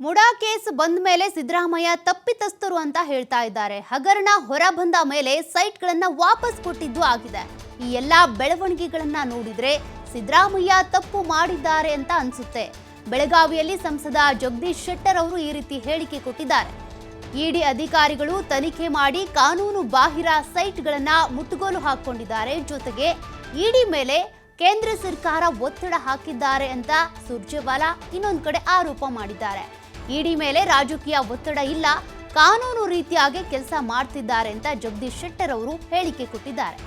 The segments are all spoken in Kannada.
ಮುಡಾ ಕೇಸ್ ಬಂದ ಮೇಲೆ ಸಿದ್ದರಾಮಯ್ಯ ತಪ್ಪಿತಸ್ಥರು ಅಂತ ಹೇಳ್ತಾ ಇದ್ದಾರೆ. ಹಗರಣ ಹೊರ ಬಂದ ಮೇಲೆ ಸೈಟ್ಗಳನ್ನು ವಾಪಸ್ ಕೊಟ್ಟಿದ್ದು ಆಗಿದೆ. ಈ ಎಲ್ಲಾ ಬೆಳವಣಿಗೆಗಳನ್ನ ನೋಡಿದ್ರೆ ಸಿದ್ದರಾಮಯ್ಯ ತಪ್ಪು ಮಾಡಿದ್ದಾರೆ ಅಂತ ಅನ್ಸುತ್ತೆ. ಬೆಳಗಾವಿಯಲ್ಲಿ ಸಂಸದ ಜಗದೀಶ್ ಶೆಟ್ಟರ್ ಅವರು ಈ ರೀತಿ ಹೇಳಿಕೆ ಕೊಟ್ಟಿದ್ದಾರೆ. ಇಡಿ ಅಧಿಕಾರಿಗಳು ತನಿಖೆ ಮಾಡಿ ಕಾನೂನು ಬಾಹಿರ ಸೈಟ್ಗಳನ್ನು ಮುಟ್ಟುಗೋಲು ಹಾಕೊಂಡಿದ್ದಾರೆ. ಜೊತೆಗೆ ಇಡಿ ಮೇಲೆ ಕೇಂದ್ರ ಸರ್ಕಾರ ಒತ್ತಡ ಹಾಕಿದ್ದಾರೆ ಅಂತ ಸುರ್ಜೇವಾಲಾ ಇನ್ನೊಂದು ಕಡೆ ಆರೋಪ ಮಾಡಿದ್ದಾರೆ. ಇಡಿ ಮೇಲೆ ರಾಜಕೀಯ ಒತ್ತಡ ಇಲ್ಲ, ಕಾನೂನು ರೀತಿಯಾಗಿ ಕೆಲಸ ಮಾಡ್ತಿದ್ದಾರೆ ಅಂತ ಜಗದೀಶ್ ಶೆಟ್ಟರ್ ಅವರು ಹೇಳಿಕೆ ಕೊಟ್ಟಿದ್ದಾರೆ.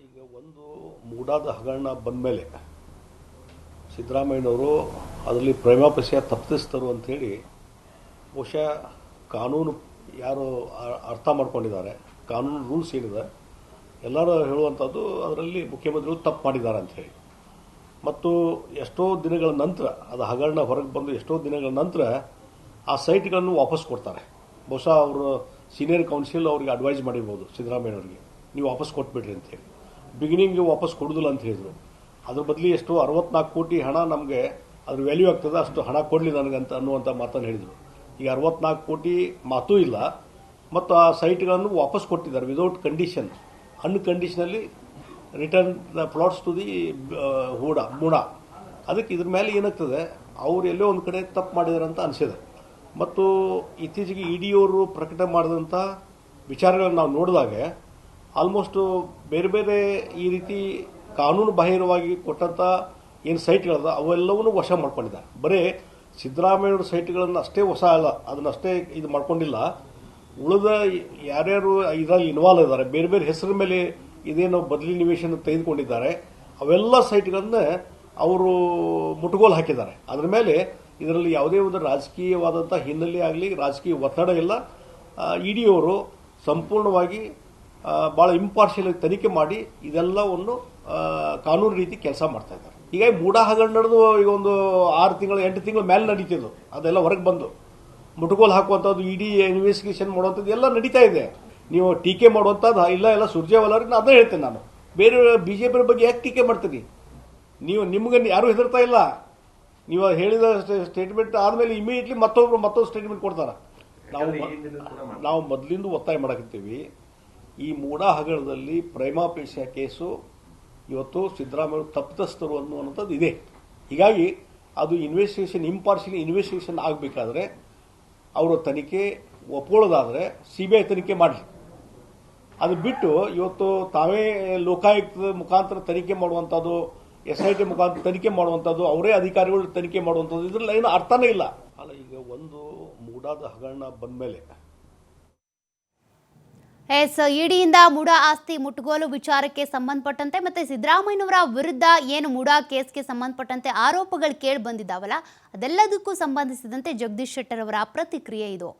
ಈಗ ಒಂದು ಮೂಡಾದ ಹಗರಣ ಬಂದ ಮೇಲೆ ಸಿದ್ದರಾಮಯ್ಯನವರು ಅದರಲ್ಲಿ ಪ್ರೇಮಾಪಸ್ಯ ತಪ್ಪಿಸ್ತರು ಅಂಥೇಳಿ ಬಹುಶಃ ಕಾನೂನು ಯಾರು ಅರ್ಥ ಮಾಡ್ಕೊಂಡಿದ್ದಾರೆ, ಕಾನೂನು ರೂಲ್ಸ್ ಏನಿದೆ ಎಲ್ಲರೂ ಹೇಳುವಂಥದ್ದು ಅದರಲ್ಲಿ ಮುಖ್ಯಮಂತ್ರಿಗಳು ತಪ್ಪು ಮಾಡಿದ್ದಾರೆ ಅಂಥೇಳಿ. ಮತ್ತು ಎಷ್ಟೋ ದಿನಗಳ ನಂತರ ಅದು ಹಗರಣ ಹೊರಗೆ ಬಂದು ಎಷ್ಟೋ ದಿನಗಳ ನಂತರ ಆ ಸೈಟ್ಗಳನ್ನು ವಾಪಸ್ ಕೊಡ್ತಾರೆ. ಬಹುಶಃ ಅವರು ಸೀನಿಯರ್ ಕೌನ್ಸಿಲ್ ಅವ್ರಿಗೆ ಅಡ್ವೈಸ್ ಮಾಡಿರ್ಬೋದು ಸಿದ್ದರಾಮಯ್ಯನವ್ರಿಗೆ, ನೀವು ವಾಪಸ್ ಕೊಟ್ಬಿಡ್ರಿ ಅಂತೇಳಿ. ಬಿಗಿನಿಂಗ್ ವಾಪಸ್ ಕೊಡೋದಿಲ್ಲ ಅಂತ ಹೇಳಿದರು. ಅದ್ರ ಬದಲಿ ಎಷ್ಟು 64 ಕೋಟಿ ಹಣ ನಮಗೆ ಅದ್ರ ವ್ಯಾಲ್ಯೂ ಆಗ್ತದೆ, ಅಷ್ಟು ಹಣ ಕೊಡಲಿ ನನಗಂತ ಅನ್ನುವಂಥ ಮಾತನ್ನು ಹೇಳಿದರು. ಈಗ 64 ಕೋಟಿ ಮಾತೂ ಇಲ್ಲ ಮತ್ತು ಆ ಸೈಟ್ಗಳನ್ನು ವಾಪಸ್ ಕೊಟ್ಟಿದ್ದಾರೆ ವಿದೌಟ್ ಕಂಡೀಷನ್, ಅನ್ಕಂಡೀಷನಲ್ಲಿ return the plots to the MUDA. ಅದಕ್ಕೆ ಇದ್ರ ಮೇಲೆ ಏನಾಗ್ತದೆ, ಅವ್ರು ಎಲ್ಲೋ ಒಂದು ಕಡೆ ತಪ್ಪು ಮಾಡಿದಾರೆ ಅಂತ ಅನಿಸಿದೆ. ಮತ್ತು ಇತ್ತೀಚೆಗೆ ಇಡಿಯವರು ಪ್ರಕಟ ಮಾಡಿದಂಥ ವಿಚಾರಗಳನ್ನು ನಾವು ನೋಡಿದಾಗ ಆಲ್ಮೋಸ್ಟ್ ಬೇರೆ ಬೇರೆ ಈ ರೀತಿ ಕಾನೂನು ಬಾಹಿರವಾಗಿ ಕೊಟ್ಟಂಥ ಏನು ಸೈಟ್ಗಳದ ಅವೆಲ್ಲವನ್ನೂ ವಶ ಮಾಡ್ಕೊಂಡಿದ್ದಾರೆ. ಬರೀ ಸಿದ್ದರಾಮಯ್ಯವ್ರ ಸೈಟ್ಗಳನ್ನು ಅಷ್ಟೇ ವಶ ಅಲ್ಲ, ಅದನ್ನಷ್ಟೇ ಇದು ಮಾಡ್ಕೊಂಡಿಲ್ಲ. ಉಳಿದ ಯಾರ್ಯಾರು ಇದರಲ್ಲಿ ಇನ್ವಾಲ್ವ್ ಇದ್ದಾರೆ, ಬೇರೆ ಬೇರೆ ಹೆಸರ ಮೇಲೆ ಇದೇನು ಬದಲಿ ನಿವೇಶನ ತೆಗೆದುಕೊಂಡಿದ್ದಾರೆ ಅವೆಲ್ಲ ಸೈಟ್ಗಳನ್ನ ಅವರು ಮುಟ್ಟುಗೋಲು ಹಾಕಿದ್ದಾರೆ. ಅದರ ಮೇಲೆ ಇದರಲ್ಲಿ ಯಾವುದೇ ಒಂದು ರಾಜಕೀಯವಾದಂಥ ಹಿನ್ನೆಲೆ ಆಗಲಿ, ರಾಜಕೀಯ ಒತ್ತಡ ಇಲ್ಲ. ಇಡಿಯವರು ಸಂಪೂರ್ಣವಾಗಿ ಭಾಳ ಇಂಪಾರ್ಷಿಯಲ್ ತನಿಖೆ ಮಾಡಿ ಇದೆಲ್ಲವನ್ನು ಕಾನೂನು ರೀತಿ ಕೆಲಸ ಮಾಡ್ತಾ ಇದ್ದಾರೆ. ಹೀಗಾಗಿ ಮೂಡಾ ಹಗರಣ ನಡೆದು ಈಗ ಒಂದು 6 ತಿಂಗಳು 8 ತಿಂಗಳ ಮೇಲೆ ನಡೀತಿದ್ದು ಅದೆಲ್ಲ ಹೊರಗೆ ಬಂದು ಮುಟ್ಟುಗೋಲು ಹಾಕುವಂಥದ್ದು, ಇಡಿ ಇನ್ವೆಸ್ಟಿಗೇಷನ್ ಮಾಡುವಂಥದ್ದು ಎಲ್ಲ ನಡೀತಾ ಇದೆ. ನೀವು ಟೀಕೆ ಮಾಡುವಂಥದ್ದು ಇಲ್ಲ, ಎಲ್ಲ ಸುರ್ಜೇವಾಲಾ ಅವ್ರಿಗೆ ಅದನ್ನೇ ಹೇಳ್ತೇನೆ ನಾನು. ಬೇರೆ ಬಿಜೆಪಿ ಬಗ್ಗೆ ಯಾಕೆ ಟೀಕೆ ಮಾಡ್ತೀನಿ ನೀವು? ನಿಮ್ಗೆ ಯಾರು ಹೆದರ್ತಾ ಇಲ್ಲ. ನೀವು ಹೇಳಿದ ಸ್ಟೇಟ್ಮೆಂಟ್ ಆದಮೇಲೆ ಇಮಿಡಿಯೇಟ್ಲಿ ಮತ್ತೊಂದು ಸ್ಟೇಟ್ಮೆಂಟ್ ಕೊಡ್ತಾರೆ. ನಾವು ಮೊದಲಿಂದ ಒತ್ತಾಯ ಮಾಡಕತ್ತೀವಿ. ಈ ಮೂಡಾ ಹಗರಣದಲ್ಲಿ ಪ್ರೇಮಾಪೇಕ್ಷ ಕೇಸು ಇವತ್ತು ಸಿದ್ದರಾಮಯ್ಯ ತಪ್ಪಿತಸ್ಥರು ಅನ್ನುವಂಥದ್ದು ಇದೆ. ಹೀಗಾಗಿ ಅದು ಇನ್ವೆಸ್ಟಿಗೇಷನ್ ಇಂಪಾರ್ಷಿಯಲ್ ಇನ್ವೆಸ್ಟಿಗೇಷನ್ ಆಗಬೇಕಾದ್ರೆ ಅವರು ತನಿಖೆ ಒಪ್ಕೊಳ್ಳೋದಾದರೆ ಸಿಬಿಐ ತನಿಖೆ ಮಾಡಲಿ. ಅದು ಬಿಟ್ಟು ಇವತ್ತು ತಾವೇ ಲೋಕಾಯುಕ್ತದ ಮುಖಾಂತರ ತನಿಖೆ ಮಾಡುವಂಥದ್ದು, SIT ಮುಖಾಂತರ ತನಿಖೆ ಮಾಡುವಂಥದ್ದು, ಅವರೇ ಅಧಿಕಾರಿಗಳು ತನಿಖೆ ಮಾಡುವಂಥದ್ದು ಇದರಲ್ಲಿ ಏನು ಅರ್ಥನೇ ಇಲ್ಲ. ಅಲ್ಲ, ಈಗ ಒಂದು ಮೂಡಾದ ಹಗರಣ ಬಂದ ಮೇಲೆ ಇಡಿಯಿಂದ ಮುಡಾ ಆಸ್ತಿ ಮುಟ್ಟುಗೋಲು ವಿಚಾರಕ್ಕೆ ಸಂಬಂಧಪಟ್ಟಂತೆ ಮತ್ತೆ ಸಿದ್ದರಾಮಯ್ಯನವರ ವಿರುದ್ಧ ಏನು ಮುಡಾ ಕೇಸ್ಗೆ ಸಂಬಂಧಪಟ್ಟಂತೆ ಆರೋಪಗಳು ಕೇಳಿ ಬಂದಿದ್ದಾವಲ್ಲ, ಅದೆಲ್ಲದಕ್ಕೂ ಸಂಬಂಧಿಸಿದಂತೆ ಜಗದೀಶ್ ಶೆಟ್ಟರ್ ಅವರ ಪ್ರತಿಕ್ರಿಯೆ ಇದು.